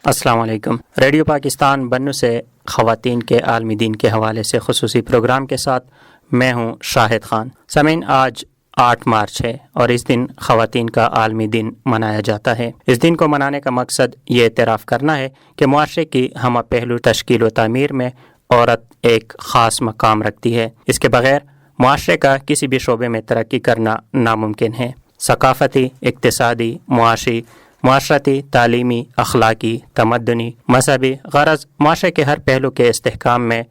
السلام علیکم۔ ریڈیو پاکستان بنو سے خواتین کے عالمی دن کے حوالے سے خصوصی پروگرام کے ساتھ میں ہوں شاہد خان۔ سامعین، آج 8 مارچ ہے اور اس دن خواتین کا عالمی دن منایا جاتا ہے۔ اس دن کو منانے کا مقصد یہ اعتراف کرنا ہے کہ معاشرے کی ہمہ پہلو تشکیل و تعمیر میں عورت ایک خاص مقام رکھتی ہے۔ اس کے بغیر معاشرے کا کسی بھی شعبے میں ترقی کرنا ناممکن ہے۔ ثقافتی، اقتصادی، معاشرتی، تعلیمی، اخلاقی، تمدنی، مذہبی، غرض معاشرے کے ہر پہلو کے استحکام میں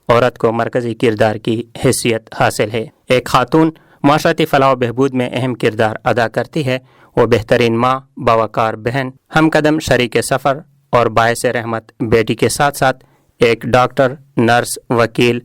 عورت کو مرکزی کردار کی حیثیت حاصل ہے۔ ایک خاتون معاشرتی فلاح و بہبود میں اہم کردار ادا کرتی ہے۔ وہ بہترین ماں، باوقار بہن، ہم قدم شریک سفر اور باعث رحمت بیٹی کے ساتھ ساتھ ایک ڈاکٹر، نرس، وکیل،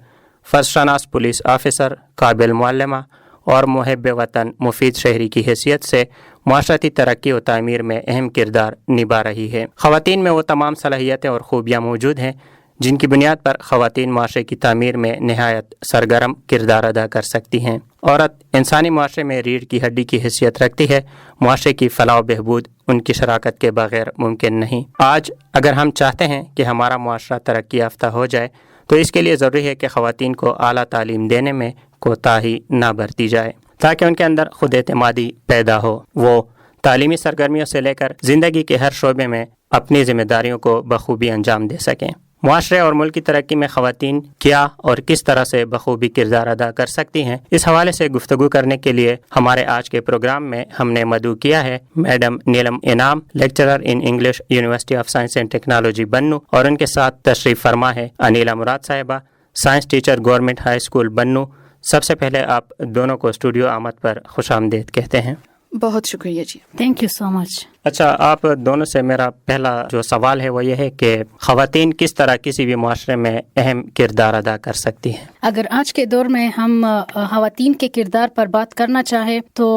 فرض شناس پولیس آفیسر، قابل معلمہ اور محب وطن، مفید شہری کی حیثیت سے معاشرتی ترقی و تعمیر میں اہم کردار نبھا رہی ہے۔ خواتین میں وہ تمام صلاحیتیں اور خوبیاں موجود ہیں جن کی بنیاد پر خواتین معاشرے کی تعمیر میں نہایت سرگرم کردار ادا کر سکتی ہیں۔ عورت انسانی معاشرے میں ریڑھ کی ہڈی کی حیثیت رکھتی ہے۔ معاشرے کی فلاح و بہبود ان کی شراکت کے بغیر ممکن نہیں۔ آج اگر ہم چاہتے ہیں کہ ہمارا معاشرہ ترقی یافتہ ہو جائے تو اس کے لیے ضروری ہے کہ خواتین کو اعلیٰ تعلیم دینے میں کوتاہی نہ برتی جائے تاکہ ان کے اندر خود اعتمادی پیدا ہو۔ وہ تعلیمی سرگرمیوں سے لے کر زندگی کے ہر شعبے میں اپنی ذمہ داریوں کو بخوبی انجام دے سکیں۔ معاشرے اور ملک کی ترقی میں خواتین کیا اور کس طرح سے بخوبی کردار ادا کر سکتی ہیں، اس حوالے سے گفتگو کرنے کے لیے ہمارے آج کے پروگرام میں ہم نے مدعو کیا ہے میڈم نیلم انعام، lecturer in English, university of science and technology بنو، اور ان کے ساتھ تشریف فرما ہے انیلا مراد صاحبہ، science teacher, government high school بنو۔ سب سے پہلے آپ دونوں کو اسٹوڈیو آمد پر خوش آمدید کہتے ہیں۔ بہت شکریہ جی، تھینک یو سو مچ۔ اچھا، آپ دونوں سے میرا پہلا جو سوال ہے وہ یہ ہے کہ خواتین کس طرح کسی بھی معاشرے میں اہم کردار ادا کر سکتی ہیں؟ اگر آج کے دور میں ہم خواتین کے کردار پر بات کرنا چاہیں تو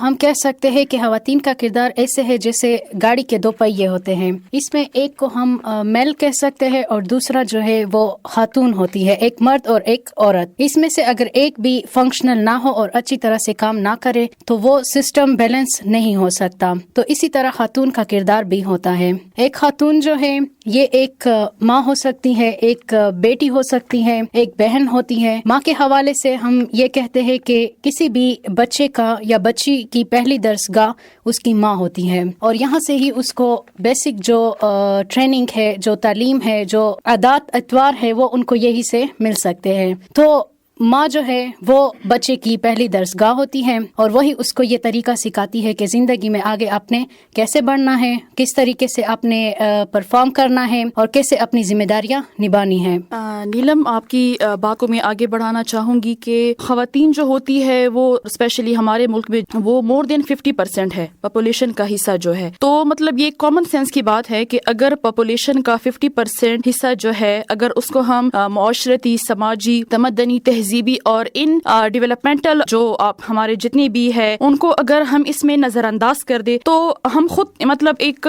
ہم کہہ سکتے ہیں کہ خواتین کا کردار ایسے ہے جیسے گاڑی کے 2 پہیے ہوتے ہیں۔ اس میں ایک کو ہم میل کہہ سکتے ہیں اور دوسرا جو ہے وہ خاتون ہوتی ہے، ایک مرد اور ایک عورت۔ اس میں سے اگر ایک بھی فنکشنل نہ ہو اور اچھی طرح سے کام نہ کرے تو وہ سسٹم بیلنس نہیں ہو سکتا۔ تو اسی طرح خاتون کا کردار بھی ہوتا ہے۔ ایک خاتون جو ہے یہ ایک ماں ہو سکتی ہے، ایک بیٹی ہو سکتی ہے، ایک بہن ہوتی ہے۔ ماں کے حوالے سے ہم یہ کہتے ہیں کہ کسی بھی بچے کا یا بچی کی پہلی درسگاہ اس کی ماں ہوتی ہے، اور یہاں سے ہی اس کو بیسک جو ٹریننگ ہے، جو تعلیم ہے، جو عادات اطوار ہے، وہ ان کو یہی سے مل سکتے ہیں۔ تو ماں جو ہے وہ بچے کی پہلی درسگاہ ہوتی ہے اور وہی اس کو یہ طریقہ سکھاتی ہے کہ زندگی میں آگے آپ نے کیسے بڑھنا ہے، کس طریقے سے آپ نے پرفارم کرنا ہے اور کیسے اپنی ذمہ داریاں نبھانی ہیں۔ نیلم، آپ کی بات کو میں آگے بڑھانا چاہوں گی کہ خواتین جو ہوتی ہے وہ اسپیشلی ہمارے ملک میں وہ مور دین 50% ہے پاپولیشن کا حصہ جو ہے۔ تو مطلب یہ کامن سینس کی بات ہے کہ اگر پاپولیشن کا 50% حصہ جو ہے، اگر اس کو ہم معاشرتی، سماجی، تمدنی، تہذیبی اور ان ڈیولپمنٹل جو ہمارے جتنی بھی ہے ان کو اگر ہم اس میں نظر انداز کر دے تو ہم خود مطلب ایک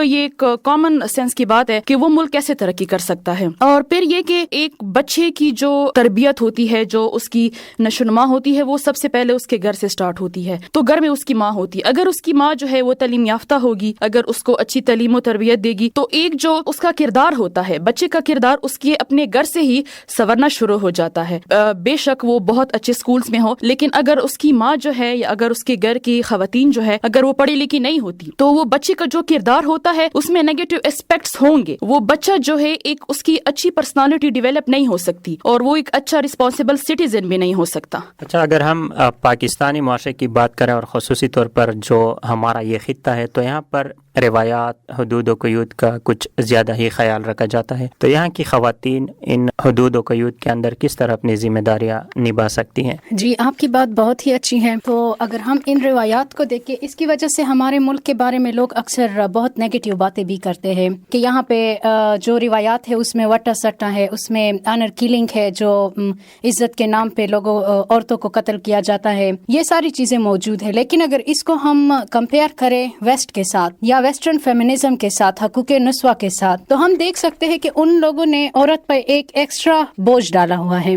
کامن سینس کی بات ہے کہ وہ ملک کیسے ترقی کر سکتا ہے۔ اور پھر یہ کہ ایک بچے کی جو تربیت ہوتی ہے، جو اس کی نشو و نما ہوتی ہے، وہ سب سے پہلے اس کے گھر سے سٹارٹ ہوتی ہے۔ تو گھر میں اس کی ماں ہوتی ہے، اگر اس کی ماں جو ہے وہ تعلیم یافتہ ہوگی، اگر اس کو اچھی تعلیم و تربیت دے گی تو ایک جو اس کا کردار ہوتا ہے، بچے کا کردار اس کے اپنے گھر سے ہی سنورنا شروع ہو جاتا ہے۔ بے شک وہ بہت اچھے سکولز میں ہو، لیکن اگر اس کی ماں جو ہے یا اگر اس کے گھر کی خواتین جو ہے اگر وہ پڑھی لکھی نہیں ہوتی تو وہ بچے کا جو کردار ہوتا ہے اس میں نیگیٹو اسپیکٹس ہوں گے۔ وہ بچہ جو ہے ایک اس کی اچھی پرسنالٹی ڈیولپ نہیں ہو سکتی اور وہ ایک اچھا رسپانسبل سٹیزن بھی نہیں ہو سکتا۔ اچھا، اگر ہم پاکستانی معاشرے کی بات کریں اور خصوصی طور پر جو ہمارا یہ خطہ ہے تو یہاں پر روایات، حدود و قیود کا کچھ زیادہ ہی خیال رکھا جاتا ہے، تو یہاں کی خواتین ان حدود و قیود کے اندر کس طرح اپنی ذمہ داریاں نبھا سکتی ہیں؟ جی، آپ کی بات بہت ہی اچھی ہے۔ تو اگر ہم ان روایات کو دیکھیں، اس کی وجہ سے ہمارے ملک کے بارے میں لوگ اکثر بہت نیگیٹو باتیں بھی کرتے ہیں کہ یہاں پہ جو روایات ہے اس میں وٹا سٹا ہے، اس میں آنر کلنگ ہے، جو عزت کے نام پہ لوگوں عورتوں کو قتل کیا جاتا ہے، یہ ساری چیزیں موجود ہیں۔ لیکن اگر اس کو ہم کمپیئر کریں ویسٹ کے ساتھ یا ویسٹرن فیمنزم کے ساتھ، حقوق نسواں کے ساتھ، تو ہم دیکھ سکتے ہیں کہ ان لوگوں نے عورت پر ایک ایکسٹرا بوجھ ڈالا ہوا ہے۔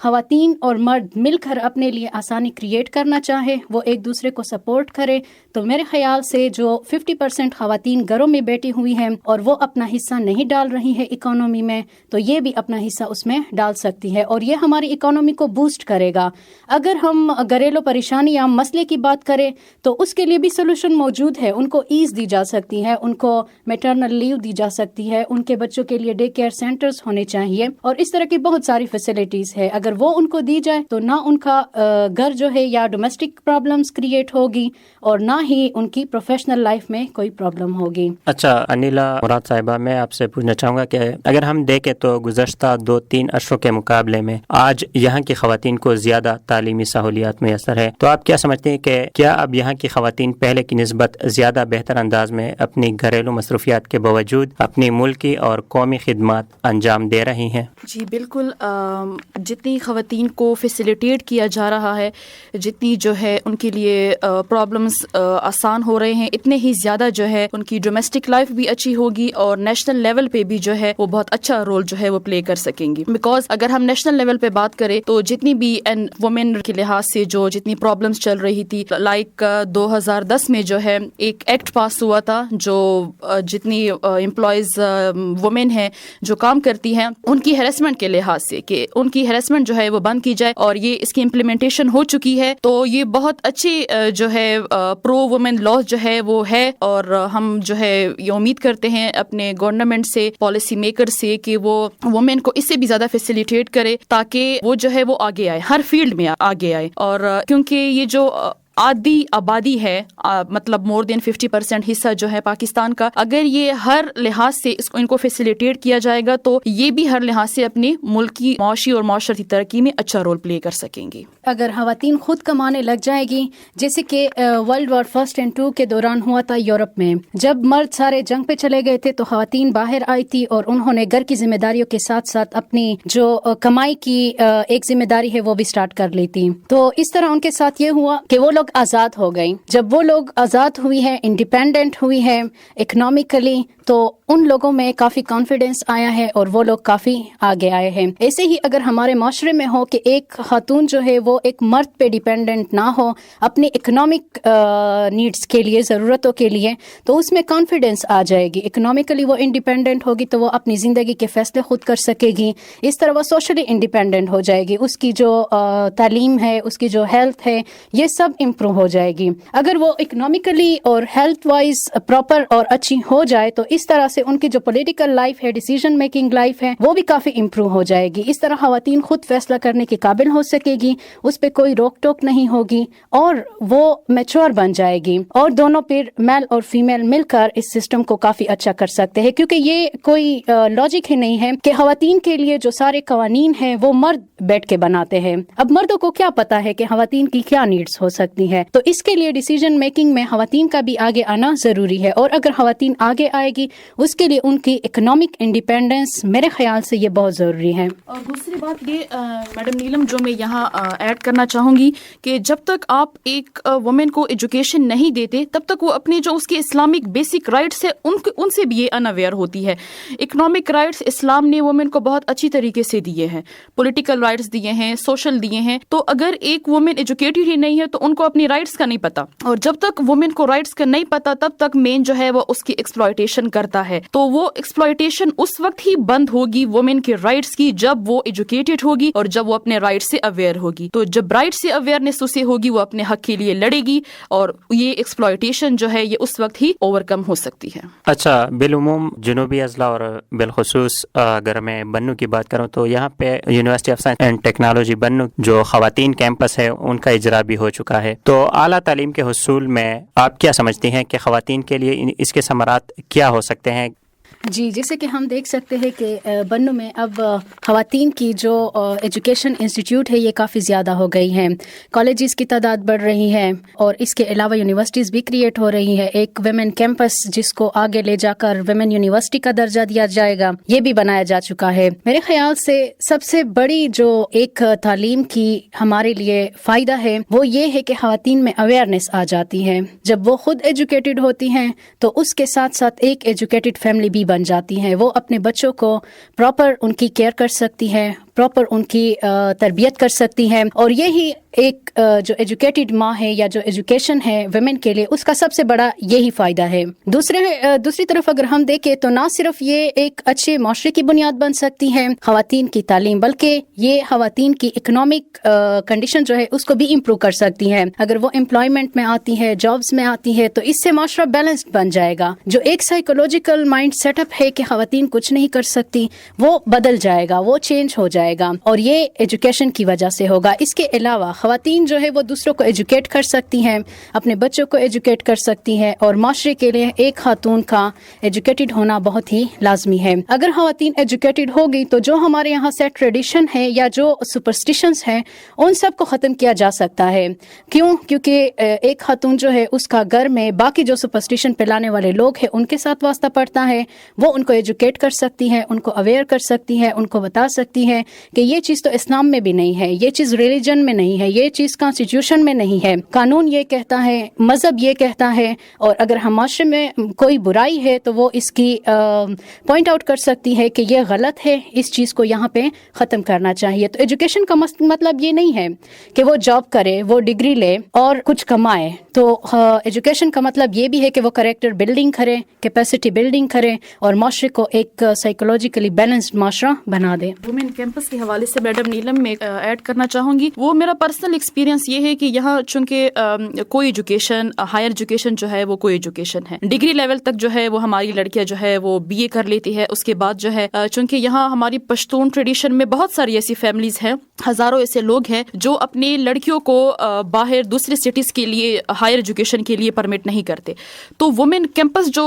خواتین اور مرد مل کر اپنے لیے آسانی کریٹ کرنا چاہے، وہ ایک دوسرے کو سپورٹ کرے، تو میرے خیال سے جو 50% خواتین گھروں میں بیٹھی ہوئی ہیں اور وہ اپنا حصہ نہیں ڈال رہی ہے اکانومی میں، تو یہ بھی اپنا حصہ اس میں ڈال سکتی ہے اور یہ ہماری اکانومی کو بوسٹ کرے گا۔ اگر ہم گھریلو پریشانی یا مسئلے کی بات کریں تو اس کے لیے بھی سولوشن موجود ہے، ان کو ایز دی جا سکتی ہے، ان کو میٹرنل لیو دی جا سکتی ہے، ان کے بچوں کے لیے ڈے کیئر سینٹرز ہونے چاہیے اور اس طرح کی بہت ساری فیسلٹیز ہے۔ اگر وہ ان کو دی جائے تو نہ ان کا گھر جو ہے یا ڈومیسٹک پرابلمز کریٹ ہوگی اور نہ ہی ان کی پروفیشنل لائف میں کوئی پرابلم ہوگی۔ اچھا انیلا مراد صاحبہ، میں آپ سے پوچھنا چاہوں گا کہ اگر ہم دیکھیں تو گزشتہ 2-3 عشروں کے مقابلے میں آج یہاں کی خواتین کو زیادہ تعلیمی سہولیات میسر ہے، تو آپ کیا سمجھتے ہیں کہ کیا اب یہاں کی خواتین پہلے کی نسبت زیادہ بہتر انداز میں اپنی گھریلو مصروفیات کے باوجود اپنی ملکی اور قومی خدمات انجام دے رہی ہیں؟ جی بالکل، جتنی خواتین کو فیسیلیٹیٹ کیا جا رہا ہے، جتنی جو ہے ان کے لیے پرابلمس آسان ہو رہے ہیں، اتنے ہی زیادہ جو ہے ان کی ڈومیسٹک لائف بھی اچھی ہوگی اور نیشنل لیول پہ بھی جو ہے وہ بہت اچھا رول جو ہے وہ پلے کر سکیں گی۔ بیکاز اگر ہم نیشنل لیول پہ بات کریں تو جتنی بھی وومن کے لحاظ سے جو جتنی پرابلمس چل رہی تھی، لائک 2010 میں جو ہے ایک ایکٹ پاس ہوا تھا جو جتنی امپلائیز وومن ہیں جو کام کرتی ہیں ان کی ہیراسمنٹ کے لحاظ سے کہ ان کی ہیراسمنٹ جو ہے وہ بند کی جائے، اور یہ اس کی امپلیمنٹیشن ہو چکی ہے۔ تو یہ بہت اچھی جو ہے پرو وومن لا جو ہے وہ ہے، اور ہم جو ہے یہ امید کرتے ہیں اپنے گورنمنٹ سے، پالیسی میکر سے، کہ وہ وومن کو اس سے بھی زیادہ فیسیلیٹیٹ کرے تاکہ وہ جو ہے وہ آگے آئے، ہر فیلڈ میں آگے آئے۔ اور کیونکہ یہ جو آدھی آبادی ہے، مطلب مور دین 50% حصہ جو ہے پاکستان کا، اگر یہ ہر لحاظ سے ان کو فیسیلیٹیٹ کیا جائے گا تو یہ بھی ہر لحاظ سے اپنی ملکی معاشی اور معاشرتی ترقی میں اچھا رول پلے کر سکیں گی۔ اگر خواتین خود کمانے لگ جائے گی، جیسے کہ ورلڈ وار 1 اور 2 کے دوران ہوا تھا یورپ میں، جب مرد سارے جنگ پہ چلے گئے تھے تو خواتین باہر آئی تھی اور انہوں نے گھر کی ذمہ داریوں کے ساتھ ساتھ اپنی جو کمائی کی ایک ذمہ داری ہے وہ بھی سٹارٹ کر لی تھی۔ تو اس طرح ان کے ساتھ یہ ہوا کہ وہ لوگ آزاد ہو گئی۔ جب وہ لوگ آزاد ہوئی ہے، انڈیپینڈنٹ ہوئی ہے اکنامکلی، تو ان لوگوں میں کافی کانفیڈنس آیا ہے اور وہ لوگ کافی آگے آئے ہیں۔ ایسے ہی اگر ہمارے معاشرے میں ہو کہ ایک خاتون جو ہے وہ ایک مرد پہ ڈیپینڈنٹ نہ ہو اپنی اکنامک نیڈس کے لیے، ضرورتوں کے لیے، تو اس میں کانفیڈنس آ جائے گی۔ اکنامکلی وہ انڈیپینڈنٹ ہوگی تو وہ اپنی زندگی کے فیصلے خود کر سکے گی، اس طرح وہ سوشلی انڈیپینڈنٹ ہو جائے گی، اس کی جو تعلیم ہے، اس کی جو ہیلتھ ہے، یہ سب امپروو ہو جائے گی۔ اگر وہ اکنامکلی اور ہیلتھ وائز پراپر اور اچھی ہو جائے تو اس طرح سے ان کی جو پولیٹیکل لائف ہے، ڈیسیژن میکنگ لائف ہے، وہ بھی کافی امپروو ہو جائے گی۔ اس طرح خواتین خود فیصلہ کرنے کے قابل ہو سکے گی، اس پہ کوئی روک ٹوک نہیں ہوگی اور وہ میچور بن جائے گی، اور دونوں پھر میل اور فیمیل مل کر اس سسٹم کو کافی اچھا کر سکتے ہیں، کیونکہ یہ کوئی لاجک ہی نہیں ہے کہ خواتین کے لیے جو سارے قوانین ہیں وہ مرد بیٹھ کے بناتے ہیں۔ اب مردوں کو کیا پتا ہے کہ خواتین کی کیا نیڈس ہو سکتی ہے، تو اس کے لیے ڈیسیژن میکنگ میں خواتین کا بھی آگے آنا ضروری ہے، اور اگر خواتین آگے آئے گی اس کے لیے ان کی اکنامک انڈیپینڈنس میرے خیال سے یہ بہت ضروری ہے۔ اور دوسری بات یہ میڈم نیلم جو میں یہاں ایڈ کرنا چاہوں گی کہ جب تک آپ ایک وومن کو ایجوکیشن نہیں دیتے تب تک وہ اپنے جو اس کے اسلامک بیسک رائٹس ہے ان سے بھی یہ ان اویئر ہوتی ہے۔ اکنامک رائٹس اسلام نے وومن کو بہت اچھی طریقے سے دیے ہیں، پولیٹیکل رائٹس دیے ہیں، سوشل دیے ہیں، تو اگر ایک وومن ایجوکیٹڈ ہی نہیں ہے تو ان کو اپنی رائٹس کا نہیں پتا، اور جب تک وومن کو رائٹس کا نہیں پتا تب تک مین جو ہے وہ اس کی ایکسپلائٹیشن کرتا ہے۔ تو وہ ایکسپلائٹیشن اس وقت ہی بند ہوگی وومن کے رائٹس کی جب وہ ایجوکیٹڈ ہوگی اور جب وہ اپنے رائٹ سے اویئر ہوگی۔ تو جب رائٹ سے اویئرنیس اسے ہوگی وہ اپنے حق کے لیے لڑے گی، اور یہ ایکسپلائٹیشن جو ہے یہ اس وقت ہی اوور کم ہو سکتی ہے۔ اچھا، بالعموم جنوبی اضلاع اور بالخصوص اگر میں بنو کی بات کروں تو یہاں پہ university of science and technology بنو جو خواتین کیمپس ہے ان کا اجرا بھی ہو چکا ہے، تو اعلیٰ تعلیم کے حصول میں آپ کیا سمجھتی ہیں کہ خواتین کے لیے اس کے ثمرات کیا ہو سکتے ہیں؟ جی، جیسے کہ ہم دیکھ سکتے ہیں کہ بنو میں اب خواتین کی جو ایجوکیشن انسٹیٹیوٹ ہے یہ کافی زیادہ ہو گئی ہیں، کالجز کی تعداد بڑھ رہی ہے، اور اس کے علاوہ یونیورسٹیز بھی کریٹ ہو رہی ہے۔ ایک ویمن کیمپس جس کو آگے لے جا کر ویمن یونیورسٹی کا درجہ دیا جائے گا، یہ بھی بنایا جا چکا ہے۔ میرے خیال سے سب سے بڑی جو ایک تعلیم کی ہمارے لیے فائدہ ہے وہ یہ ہے کہ خواتین میں اویئرنیس آ جاتی ہے۔ جب وہ خود ایجوکیٹڈ ہوتی ہیں تو اس کے ساتھ ساتھ ایک ایجوکیٹڈ فیملی بھی بن جاتی ہے، وہ اپنے بچوں کو پراپر ان کی کیئر کر سکتی ہے، پراپر ان کی تربیت کر سکتی ہیں. اور یہی ایک جو ایجوکیٹڈ ماں ہے یا جو ایجوکیشن ہے ویمن کے لیے اس کا سب سے بڑا یہی فائدہ ہے. دوسری طرف اگر ہم دیکھیں تو نہ صرف یہ ایک اچھے معاشرے کی بنیاد بن سکتی ہے خواتین کی تعلیم، بلکہ یہ خواتین کی اکنامک کنڈیشن جو ہے اس کو بھی امپروو کر سکتی ہیں. اگر وہ امپلائمنٹ میں آتی ہے، جابز میں آتی ہے، تو اس سے معاشرہ بیلنسڈ بن جائے گا. جو ایک سائیکولوجیکل مائنڈ سیٹ اپ ہے کہ خواتین کچھ نہیں کر سکتی، وہ بدل جائے گا، وہ چینج ہو جائے گا، اور یہ ایجوکیشن کی وجہ سے ہوگا. اس کے علاوہ خواتین جو ہے وہ دوسروں کو ایجوکیٹ کر سکتی ہیں، اپنے بچوں کو ایجوکیٹ کر سکتی ہیں، اور معاشرے کے لیے ایک خاتون کا ایجوکیٹڈ ہونا بہت ہی لازمی ہے. اگر خواتین ایجوکیٹڈ ہوگی تو جو ہمارے یہاں سے ٹریڈیشن ہے یا جو سپرسٹیشنز ہیں ان سب کو ختم کیا جا سکتا ہے. کیونکہ ایک خاتون جو ہے اس کا گھر میں باقی جو سپرسٹیشن پھیلانے والے لوگ ہیں ان کے ساتھ واسطہ پڑتا ہے. وہ ان کو ایجوکیٹ کر سکتی ہے، ان کو اویئر کر سکتی ہے، ان کو بتا سکتی ہے کہ یہ چیز تو اسلام میں بھی نہیں ہے، یہ چیز ریلیجن میں نہیں ہے، یہ چیز کانسٹیٹیوشن میں نہیں ہے، قانون یہ کہتا ہے، مذہب یہ کہتا ہے. اور اگر ہم معاشرے میں کوئی برائی ہے تو وہ اس کی پوائنٹ آؤٹ کر سکتی ہے کہ یہ غلط ہے، اس چیز کو یہاں پہ ختم کرنا چاہیے. تو ایجوکیشن کا مطلب یہ نہیں ہے کہ وہ جاب کرے، وہ ڈگری لے اور کچھ کمائے. تو ایجوکیشن کا مطلب یہ بھی ہے کہ وہ کریکٹر بلڈنگ کرے، کیپیسٹی بلڈنگ کرے، اور معاشرے کو ایک سائیکولوجیکلی بیلنسڈ معاشرہ بنا دے. وومن کیمپس کے حوالے سے میڈم نیلم میں ایڈ کرنا چاہوں گی. وہ میرا پرسنل ایکسپیرینس یہ ہے کہ یہاں چونکہ کوئی ایجوکیشن، ہائر ایجوکیشن جو ہے وہ کوئی ایجوکیشن ہے، ڈگری لیول تک جو ہے وہ ہماری لڑکیاں جو ہے وہ BA کر لیتی ہے. اس کے بعد جو ہے چونکہ یہاں ہماری پشتون ٹریڈیشن میں بہت ساری ایسی فیملیز ہیں، ہزاروں ایسے لوگ ہیں جو اپنی لڑکیوں کو باہر دوسرے سٹیز کے لیے ہائر ایجوکیشن کے لیے پرمٹ نہیں کرتے. تو وومن کیمپس جو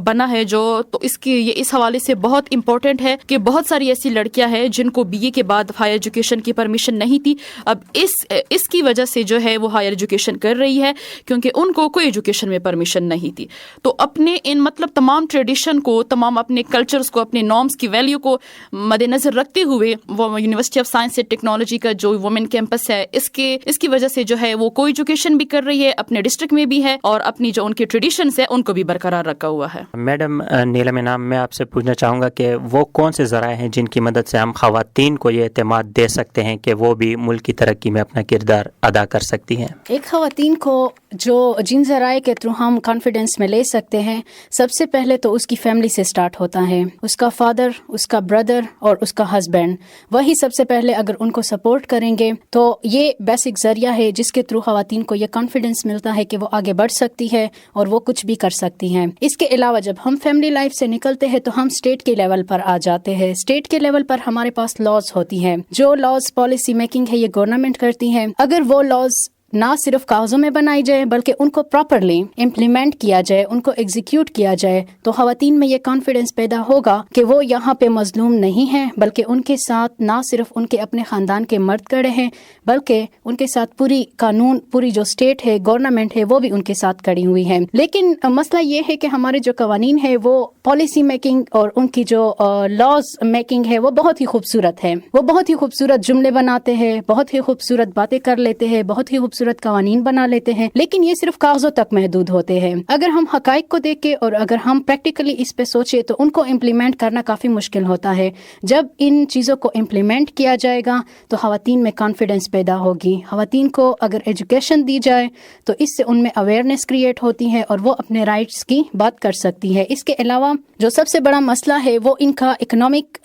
بنا ہے تو اس حوالے سے بہت امپورٹنٹ ہے کہ بہت ساری ایسی لڑکیاں ہیں جن کو BA کے بعد ہائر ایجوکیشن کی پرمیشن نہیں تھی. اب اس کی وجہ سے جو ہے وہ ہائر ایجوکیشن کر رہی ہے کیونکہ ان کو کوئی ایجوکیشن میں پرمیشن نہیں تھی. تو اپنے ان تمام ٹریڈیشن کو، تمام اپنے کلچرز کو، اپنے نارمز کی ویلیو کو مد نظر رکھتے ہوئے وہ university of science and technology کا جو وومن کیمپس ہے اس کی وجہ سے جو ہے وہ کوئی ایجوکیشن بھی کر رہی ہے، اپنے ڈسٹرکٹ میں بھی ہے، اور اپنی جو ان کی ٹریڈیشنز ہے ان کو بھی برقرار رکھا ہوا ہے. میڈم نیلم انعام، میں آپ سے پوچھنا چاہوں گا کہ وہ کون سے ذرائع ہیں جن کی مدد سے ہم خواتین کو یہ اعتماد دے سکتے ہیں کہ وہ بھی ملک کی ترقی میں اپنا کردار ادا کر سکتی ہیں؟ ایک خواتین کو جن ذرائع کے تھرو ہم کانفیڈنس میں لے سکتے ہیں، سب سے پہلے تو اس کی فیملی سے سٹارٹ ہوتا ہے. اس کا فادر، اس کا بردر اور اس کا ہسبینڈ، وہی سب سے پہلے اگر ان کو سپورٹ کریں گے تو یہ بیسک ذریعہ ہے جس کے تھرو خواتین کو یہ کانفیڈنس ملتا ہے کہ وہ آگے بڑھ سکتی ہے اور وہ کچھ بھی کر سکتی ہیں. اس کے علاوہ جب ہم فیملی لائف سے نکلتے ہیں تو ہم اسٹیٹ کے لیول پر آ جاتے ہیں. اسٹیٹ کے لیول پر ہمارے پاس لاز ہوتی ہیں، جو لاز پالیسی میکنگ ہے یہ گورنمنٹ کرتی ہے. اگر وہ لاز نہ صرف کاغذوں میں بنائی جائے بلکہ ان کو پراپرلی امپلیمنٹ کیا جائے، ان کو ایگزیکیوٹ کیا جائے، تو خواتین میں یہ کانفیڈنس پیدا ہوگا کہ وہ یہاں پہ مظلوم نہیں ہیں، بلکہ ان کے ساتھ نہ صرف ان کے اپنے خاندان کے مرد کھڑے ہیں بلکہ ان کے ساتھ پوری جو اسٹیٹ ہے، گورنمنٹ ہے، وہ بھی ان کے ساتھ کھڑی ہوئی ہے. لیکن مسئلہ یہ ہے کہ ہمارے جو قوانین ہے وہ پالیسی میکنگ اور ان کی جو لاز میکنگ ہے وہ بہت ہی خوبصورت ہے. وہ بہت ہی خوبصورت جملے بناتے ہیں، بہت ہی خوبصورت باتیں کر لیتے ہیں، بہت ہی خوبصورت قوانین بنا لیتے ہیں، لیکن یہ صرف کاغذوں تک محدود ہوتے ہیں. اگر ہم حقائق کو دیکھیں اور اگر ہم پریکٹیکلی اس پہ سوچیں تو ان کو امپلیمنٹ کرنا کافی مشکل ہوتا ہے. جب ان چیزوں کو امپلیمنٹ کیا جائے گا تو خواتین میں کانفیڈنس پیدا ہوگی. خواتین کو اگر ایجوکیشن دی جائے تو اس سے ان میں اویئرنیس کریٹ ہوتی ہے اور وہ اپنے رائٹس کی بات کر سکتی ہے. اس کے علاوہ جو سب سے بڑا مسئلہ ہے وہ ان کا اکنامک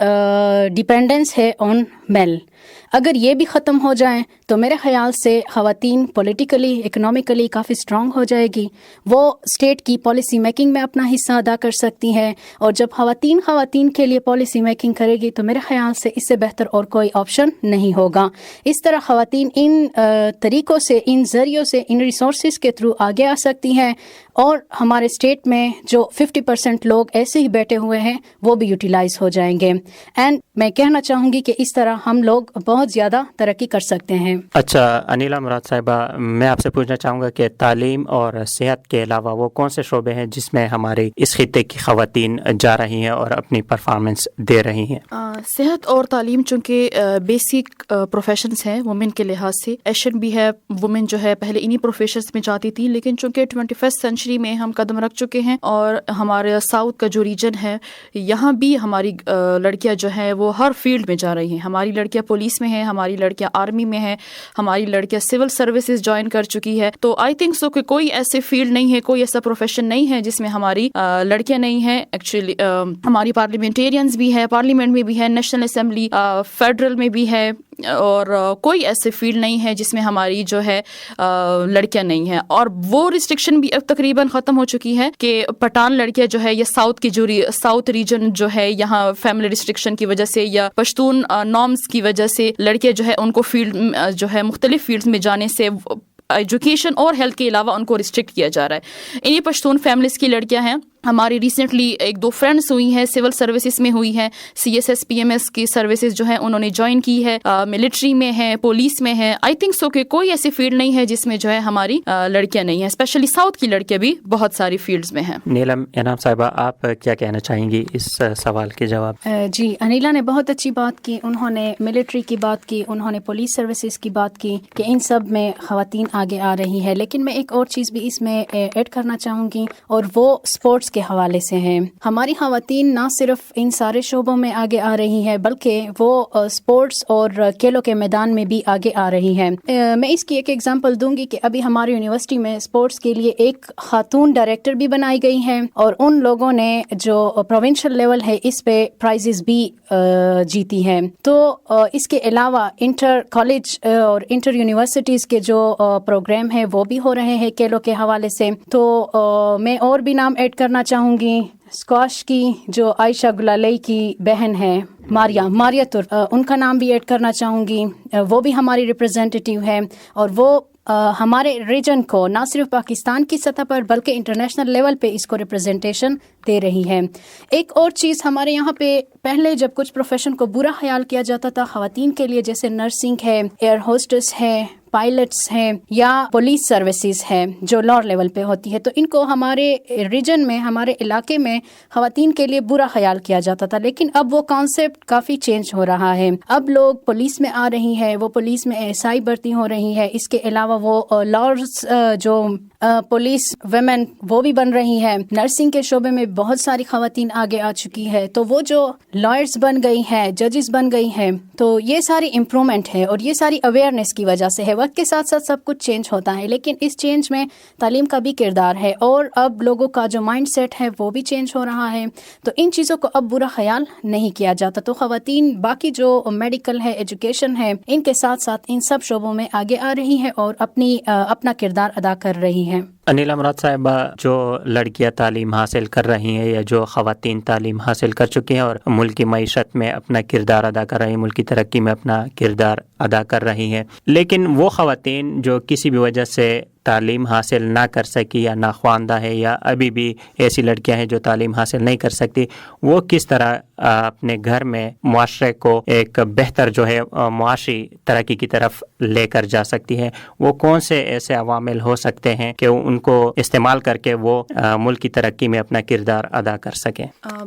ڈیپینڈنس ہے آن میل. اگر یہ بھی ختم ہو جائیں تو میرے خیال سے خواتین پولیٹیکلی، اکنامکلی کافی اسٹرانگ ہو جائے گی. وہ اسٹیٹ کی پالیسی میکنگ میں اپنا حصہ ادا کر سکتی ہیں، اور جب خواتین کے لیے پالیسی میکنگ کرے گی تو میرے خیال سے اس سے بہتر اور کوئی آپشن نہیں ہوگا. اس طرح خواتین ان طریقوں سے، ان ذریعوں سے، ان ریسورسز کے تھرو آگے آ سکتی ہیں، اور ہمارے اسٹیٹ میں جو 50% لوگ ایسے ہی بیٹھے ہوئے ہیں وہ بھی یوٹیلائز ہو جائیں گے. اینڈ میں کہنا چاہوں گی کہ اس طرح ہم لوگ بہت زیادہ ترقی کر سکتے ہیں. اچھا انیلا مراد صاحبہ، میں آپ سے پوچھنا چاہوں گا کہ تعلیم اور صحت کے علاوہ وہ کون سے شعبے ہیں جس میں ہماری اس خطے کی خواتین جا رہی ہیں اور اپنی پرفارمنس دے رہی ہیں؟ صحت اور تعلیم چونکہ بیسک پروفیشنز ہیں وومن کے لحاظ سے. ایشین بھی ہے، وومن جو ہے پہلے انہی پروفیشنز میں جاتی تھی، لیکن چونکہ 21st سینچری میں ہم قدم رکھ چکے ہیں اور ہمارے ساؤتھ کا جو ریجن ہے یہاں بھی ہماری لڑکیاں جو ہیں وہ ہر فیلڈ میں جا رہی ہیں. ہماری ہماری لڑکیاں پولیس میں ہیں, ہماری لڑکیاں آرمی میں ہیں, ہماری لڑکیاں سول سروسز جوائن کر چکی ہے. تو آئی تھنک سو کہ کوئی ایسے فیلڈ نہیں ہے, کوئی ایسا پروفیشن نہیں ہے جس میں ہماری لڑکیاں نہیں ہیں. ایکچولی ہماری پارلیمنٹیرینز بھی ہے, پارلیمنٹ میں بھی ہے, نیشنل اسمبلی فیڈرل میں بھی ہے, اور کوئی ایسے فیلڈ نہیں ہے جس میں ہماری جو ہے لڑکیاں نہیں ہیں. اور وہ ریسٹرکشن بھی اب تقریباً ختم ہو چکی ہے کہ پٹھان لڑکیاں جو ہے یا ساؤتھ کی جو ساؤتھ ریجن جو ہے یہاں فیملی ریسٹرکشن کی وجہ سے یا پشتون نارمز کی وجہ سے لڑکیاں جو ہے ان کو فیلڈ جو ہے مختلف فیلڈز میں جانے سے ایجوکیشن اور ہیلتھ کے علاوہ ان کو ریسٹرکٹ کیا جا رہا ہے. انہی پشتون فیملیز کی لڑکیاں ہیں. ہماری ریسنٹلی ایک دو فرینڈس ہوئی ہیں, سول سروسز میں ہوئی ہیں, CSS PMS کی سروسز جو ہیں انہوں نے جوائن کی ہے, ملٹری میں ہے, پولیس میں ہے. آئی تھنک سو کہ کوئی ایسی فیلڈ نہیں ہے جس میں جو ہے ہماری لڑکیاں نہیں ہیں, اسپیشلی ساؤتھ کی لڑکیاں بھی بہت ساری فیلڈز میں ہیں. نیلم انعام صاحبہ, آپ کیا کہنا چاہیں گی اس سوال کے جواب؟ جی, انیلا نے بہت اچھی بات کی. انہوں نے ملٹری کی بات کی, انہوں نے پولیس سروسز کی بات کی کہ ان سب میں خواتین آگے آ رہی ہے. لیکن میں ایک اور چیز بھی اس میں ایڈ کرنا چاہوں گی, اور وہ اسپورٹس کے حوالے سے ہیں. ہماری خواتین نہ صرف ان سارے شعبوں میں آگے آ رہی ہیں بلکہ وہ اسپورٹس اور کھیلوں کے میدان میں بھی آگے آ رہی ہیں. میں اس کی ایک ایگزامپل دوں گی کہ ابھی ہماری یونیورسٹی میں اسپورٹس کے لیے ایک خاتون ڈائریکٹر بھی بنائی گئی ہیں, اور ان لوگوں نے جو پروونشل لیول ہے اس پہ پرائزز بھی جیتی ہیں. تو اس کے علاوہ انٹر کالج اور انٹر یونیورسٹیز کے جو پروگرام ہیں وہ بھی ہو رہے ہیں کھیلوں کے حوالے سے. تو میں اور بھی نام ایڈ کرنا چاہوں گی. اسکواش کی جو عائشہ گلالئی کی بہن ہے ماریا ترک, ان کا نام بھی ایڈ کرنا چاہوں گی. وہ بھی ہماری ریپرزینٹیٹیو ہے, اور وہ ہمارے ریجن کو نہ صرف پاکستان کی سطح پر بلکہ انٹرنیشنل لیول پہ اس کو ریپرزینٹیشن دے رہی ہے. ایک اور چیز, ہمارے یہاں پہ پہلے جب کچھ پروفیشن کو برا خیال کیا جاتا تھا خواتین کے لیے, جیسے نرسنگ ہے, ایئر ہوسٹس ہے, پائلٹس ہیں, یا پولیس سروسز ہے جو لوور لیول پہ ہوتی ہے, تو ان کو ہمارے ریجن میں, ہمارے علاقے میں خواتین کے لیے برا خیال کیا جاتا تھا. لیکن اب وہ کانسیپٹ کافی چینج ہو رہا ہے. اب لوگ پولیس میں آ رہی ہے, وہ پولیس میں SI بھرتی ہو رہی ہے. اس کے علاوہ وہ لارز جو پولیس ویمن وہ بھی بن رہی ہے. نرسنگ کے شعبے میں بہت ساری خواتین آگے آ چکی ہے. تو وہ جو لائرز بن گئی ہیں, ججز بن گئی ہیں, تو یہ ساری امپرومنٹ ہے, اور یہ ساری اویئرنیس کی وجہ سے ہے. وقت کے ساتھ ساتھ سب کچھ چینج ہوتا ہے, لیکن اس چینج میں تعلیم کا بھی کردار ہے, اور اب لوگوں کا جو مائنڈ سیٹ ہے وہ بھی چینج ہو رہا ہے. تو ان چیزوں کو اب برا خیال نہیں کیا جاتا. تو خواتین باقی جو میڈیکل ہے, ایجوکیشن ہے, ان کے ساتھ ساتھ ان سب شعبوں میں آگے آ رہی ہیں اور اپنا کردار ادا کر رہی ہیں. انیلا مراد صاحبہ, جو لڑکیاں تعلیم حاصل کر رہی ہیں یا جو خواتین تعلیم حاصل کر چکی ہیں اور ملک کی معیشت میں اپنا کردار ادا کر رہی ہیں, ملک کی ترقی میں اپنا کردار ادا کر رہی ہیں, لیکن وہ خواتین جو کسی بھی وجہ سے تعلیم حاصل نہ کر سکی یا ناخواندہ ہے, یا ابھی بھی ایسی لڑکیاں ہیں جو تعلیم حاصل نہیں کر سکتی, وہ کس طرح اپنے گھر میں معاشرے کو ایک بہتر جو ہے معاشی ترقی کی طرف لے کر جا سکتی ہیں؟ وہ کون سے ایسے عوامل ہو سکتے ہیں کہ ان کو استعمال کر کے وہ ملک کی ترقی میں اپنا کردار ادا کر سکیں؟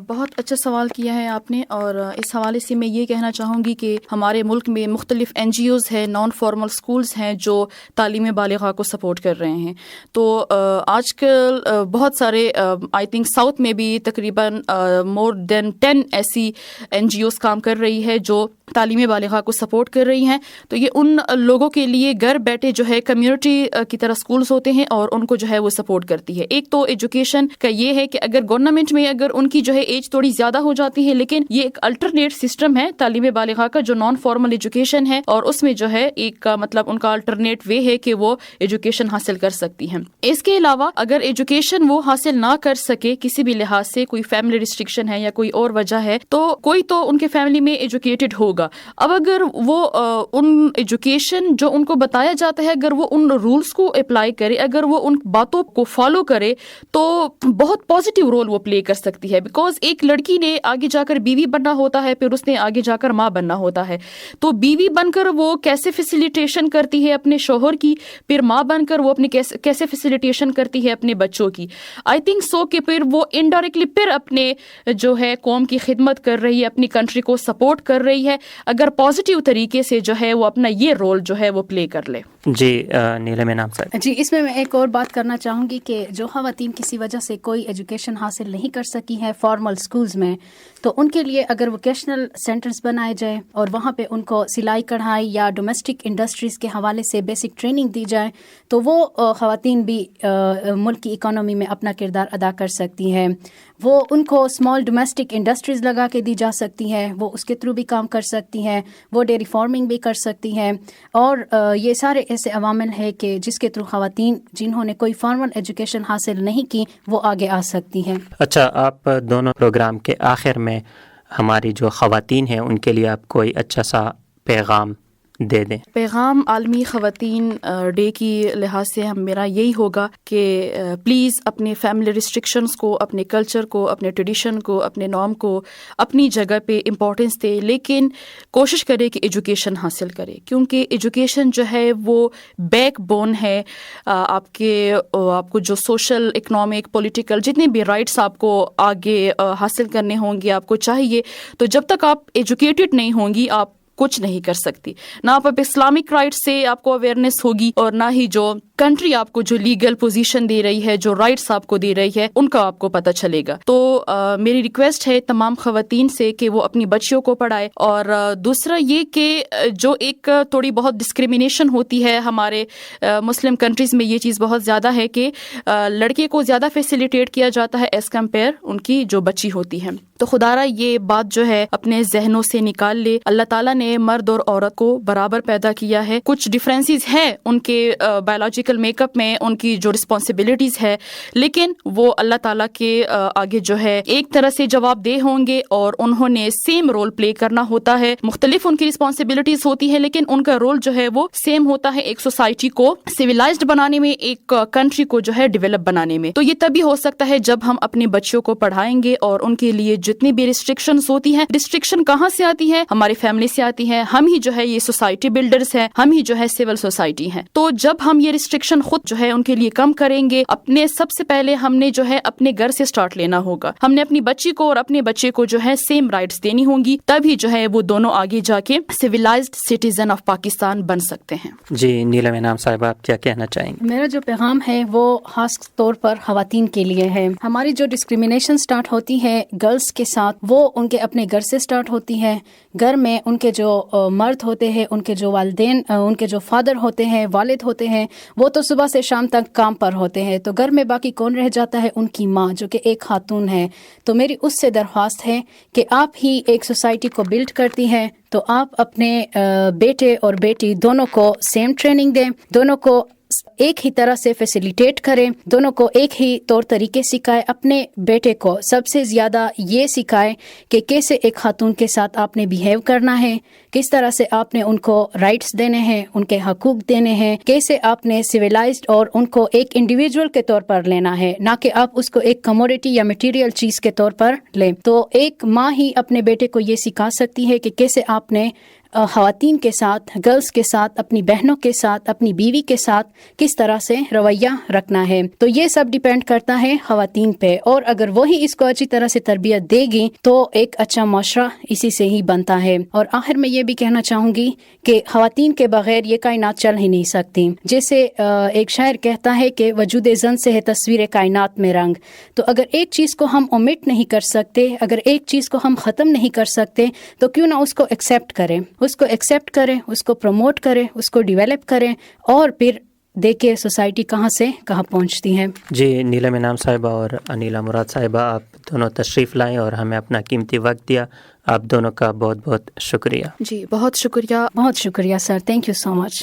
بہت اچھا سوال کیا ہے آپ نے, اور اس حوالے سے میں یہ کہنا چاہوں گی کہ ہمارے ملک میں مختلف NGOs ہیں, نان فارمل اسکولز ہیں جو تعلیم بالغاہ کو سپورٹ کر رہے ہیں. تو آج کل بہت سارے آئی تھنک ساؤتھ میں بھی تقریباً مور دین 10 ایسی NGOs کام کر رہی ہے جو تعلیم بالغاہ کو سپورٹ کر رہی ہیں. تو یہ ان لوگوں کے لیے گھر بیٹھے جو ہے کمیونٹی کی طرح اسکولز ہوتے ہیں, اور ان کو جو ہے وہ سپورٹ کرتی ہے. ایک تو ایجوکیشن کا یہ ہے کہ اگر گورنمنٹ میں اگر ان کی جو ہے ایج تھوڑی زیادہ ہو جاتی ہے, لیکن یہ ایک الٹرنیٹ سسٹم ہے تعلیم بالغاہ کا جو نان فارمل ایجوکیشن ہے, اور اس میں جو ہے ایک مطلب ان کا الٹرنیٹ وے ہے کہ وہ ایجوکیشن حاصل کر سکتی ہیں. اس کے علاوہ اگر ایجوکیشن وہ حاصل نہ کر سکے کسی بھی لحاظ سے, کوئی فیملی ریسٹرکشن ہے یا کوئی اور وجہ ہے, تو کوئی تو ان کے فیملی میں ایجوکیٹڈ ہوگا. اب اگر وہ ان ایجوکیشن جو ان کو بتایا جاتا ہے اگر وہ ان رولز کو اپلائی کرے, اگر وہ ان باتوں کو فالو کرے, تو بہت پازیٹیو رول وہ پلے کر سکتی ہے. بیکاز ایک لڑکی نے آگے جا کر بیوی بننا ہوتا ہے, پھر اس نے آگے جا کر ماں بننا ہوتا ہے. تو بیوی بن کر وہ کیسے فیسیلیٹیشن کرتی ہے اپنے شوہر کی, پھر ماں بن کر وہ اپنے کیسے فیسیلیٹیشن کرتی ہے اپنے بچوں کی. آئی تھنک سو کہ پھر وہ انڈائریکٹلی پھر اپنے جو ہے قوم کی خدمت کر رہی ہے, اپنی کنٹری کو سپورٹ کر رہی ہے, اگر پازیٹیو طریقے سے جو ہے وہ اپنا یہ رول جو ہے وہ پلے کر لے. جی نیلم انعام صاحب. جی، اس میں ایک اور بات کرنا چاہوں گی کہ جو خواتین کسی وجہ سے کوئی ایجوکیشن حاصل نہیں کر سکی ہیں فارمل سکولز میں، تو ان کے لیے اگر ووکیشنل سینٹرز بنائے جائیں اور وہاں پہ ان کو سلائی کڑھائی یا ڈومیسٹک انڈسٹریز کے حوالے سے بیسک ٹریننگ دی جائے تو وہ خواتین بھی ملک کی اکانومی میں اپنا کردار ادا کر سکتی ہیں. وہ ان کو اسمال ڈومیسٹک انڈسٹریز لگا کے دی جا سکتی ہیں، وہ اس کے تھرو بھی کام کر سکتی ہیں، وہ ڈیری فارمنگ بھی کر سکتی ہیں. اور یہ سارے ایسے عوامل ہیں کہ جس کے تھرو خواتین جنہوں نے کوئی فارمل ایجوکیشن حاصل نہیں کی وہ آگے آ سکتی ہیں. اچھا، آپ دونوں پروگرام کے آخر میں ہماری جو خواتین ہیں ان کے لیے آپ کوئی اچھا سا پیغام دے دیں. پیغام عالمی خواتین ڈے کی لحاظ سے میرا یہی ہوگا کہ پلیز اپنے فیملی ریسٹرکشنز کو، اپنے کلچر کو، اپنے ٹریڈیشن کو، اپنے نام کو اپنی جگہ پہ امپورٹنس دے، لیکن کوشش کرے کہ ایجوکیشن حاصل کرے، کیونکہ ایجوکیشن جو ہے وہ بیک بون ہے آپ کو جو سوشل، اکنامک، پولیٹیکل جتنے بھی رائٹس آپ کو آگے حاصل کرنے ہوں گے آپ کو چاہیے. تو جب تک آپ ایجوکیٹڈ نہیں ہوں گی آپ کچھ نہیں کر سکتی. نہ آپ اسلامک رائٹ سے آپ کو اویئرنیس ہوگی اور نہ ہی جو کنٹری آپ کو جو لیگل پوزیشن دے رہی ہے، جو رائٹس آپ کو دے رہی ہے، ان کا آپ کو پتہ چلے گا. تو میری ریکویسٹ ہے تمام خواتین سے کہ وہ اپنی بچیوں کو پڑھائے. اور دوسرا یہ کہ جو ایک تھوڑی بہت ڈسکریمنیشن ہوتی ہے ہمارے مسلم کنٹریز میں، یہ چیز بہت زیادہ ہے کہ لڑکے کو زیادہ فیسیلیٹیٹ کیا جاتا ہے ایز کمپیئر ان کی جو بچی ہوتی ہے. تو خدارا یہ بات جو ہے اپنے ذہنوں سے نکال لے. اللہ تعالیٰ نے مرد اور عورت کو برابر پیدا کیا ہے. کچھ ڈفرینسز ہیں ان کے بایولوجیکل میک اپ میں، ان کی جو رسپانسبلٹیز ہے، لیکن وہ اللہ تعالیٰ کے آگے جو ہے ایک طرح سے جواب دہ ہوں گے اور انہوں نے سیم رول پلے کرنا ہوتا ہے. مختلف ان کی رسپانسبلٹیز ہوتی ہے لیکن ان کا رول جو ہے وہ سیم ہوتا ہے، ایک سوسائٹی کو سویلائزڈ بنانے میں، ایک کنٹری کو جو ہے ڈیولپ بنانے میں. تو یہ تبھی ہو سکتا ہے جب ہم اپنے بچوں کو پڑھائیں گے اور ان کے لیے جتنی بھی ریسٹرکشنز ہوتی ہیں، ریسٹرکشن کہاں سے آتی ہے؟ ہماری فیملی سے آتی ہے. ہم ہی جو ہے یہ سوسائٹی بلڈرز ہیں، ہم ہی جو ہے سول سوسائٹی ہیں. تو جب ہم یہ ریسٹرکشن خود جو ہے ان کے لیے کم کریں گے، اپنے سب سے پہلے ہم نے جو ہے اپنے گھر سے سٹارٹ لینا ہوگا. ہم نے اپنی بچی کو اور اپنے بچے کو جو ہے سیم رائٹس دینی ہوں گی، تبھی جو ہے وہ دونوں آگے جا کے سویلائزڈ سٹیزن آف پاکستان بن سکتے ہیں. جی نیلم انعام صاحب، آپ کیا کہنا چاہیں گے؟ میرا جو پیغام ہے وہ خاص طور پر خواتین کے لیے ہے. ہماری جو ڈسکریمنیشن سٹارٹ ہوتی ہے گرلز کے ساتھ، وہ ان کے اپنے گھر سے سٹارٹ ہوتی ہے. گھر میں ان کے جو مرد ہوتے ہیں، ان کے جو والدین، ان کے جو فادر ہوتے ہیں، والد ہوتے ہیں، وہ تو صبح سے شام تک کام پر ہوتے ہیں. تو گھر میں باقی کون رہ جاتا ہے؟ ان کی ماں، جو کہ ایک خاتون ہے. تو میری اس سے درخواست ہے کہ آپ ہی ایک سوسائٹی کو بلڈ کرتی ہیں، تو آپ اپنے بیٹے اور بیٹی دونوں کو سیم ٹریننگ دیں، دونوں کو ایک ہی طرح سے فیسیلیٹیٹ کریں، دونوں کو ایک ہی طور طریقے سکھائے. اپنے بیٹے کو سب سے زیادہ یہ سکھائے کہ کیسے ایک خاتون کے ساتھ آپ نے بیہیو کرنا ہے، کس طرح سے آپ نے ان کو رائٹس دینے ہیں، ان کے حقوق دینے ہیں، کیسے آپ نے سویلائزڈ اور ان کو ایک انڈیویجول کے طور پر لینا ہے، نہ کہ آپ اس کو ایک کموڈیٹی یا مٹیریل چیز کے طور پر لیں. تو ایک ماں ہی اپنے بیٹے کو یہ سکھا سکتی ہے کہ کیسے آپ نے خواتین کے ساتھ، گرلز کے ساتھ، اپنی بہنوں کے ساتھ، اپنی بیوی کے ساتھ کس طرح سے رویہ رکھنا ہے. تو یہ سب ڈیپینڈ کرتا ہے خواتین پہ، اور اگر وہی اس کو اچھی طرح سے تربیت دے گی تو ایک اچھا معاشرہ اسی سے ہی بنتا ہے. اور آخر میں یہ بھی کہنا چاہوں گی کہ خواتین کے بغیر یہ کائنات چل ہی نہیں سکتی. جیسے ایک شاعر کہتا ہے کہ وجود زن سے ہے تصویر کائنات میں رنگ. تو اگر ایک چیز کو ہم اومٹ نہیں کر سکتے، اگر ایک چیز کو ہم ختم نہیں کر سکتے، تو کیوں نہ اس کو ایکسیپٹ کریں، اس کو ایکسیپٹ کریں، اس کو پروموٹ کریں، اس کو ڈیولپ کریں، اور پھر دیکھیں سوسائٹی کہاں سے کہاں پہنچتی ہے. جی نیلم انعام صاحبہ اور انیلا مراد صاحبہ، آپ دونوں تشریف لائیں اور ہمیں اپنا قیمتی وقت دیا. آپ دونوں کا بہت بہت شکریہ. جی بہت شکریہ. بہت شکریہ سر، تھینک یو سو مچ.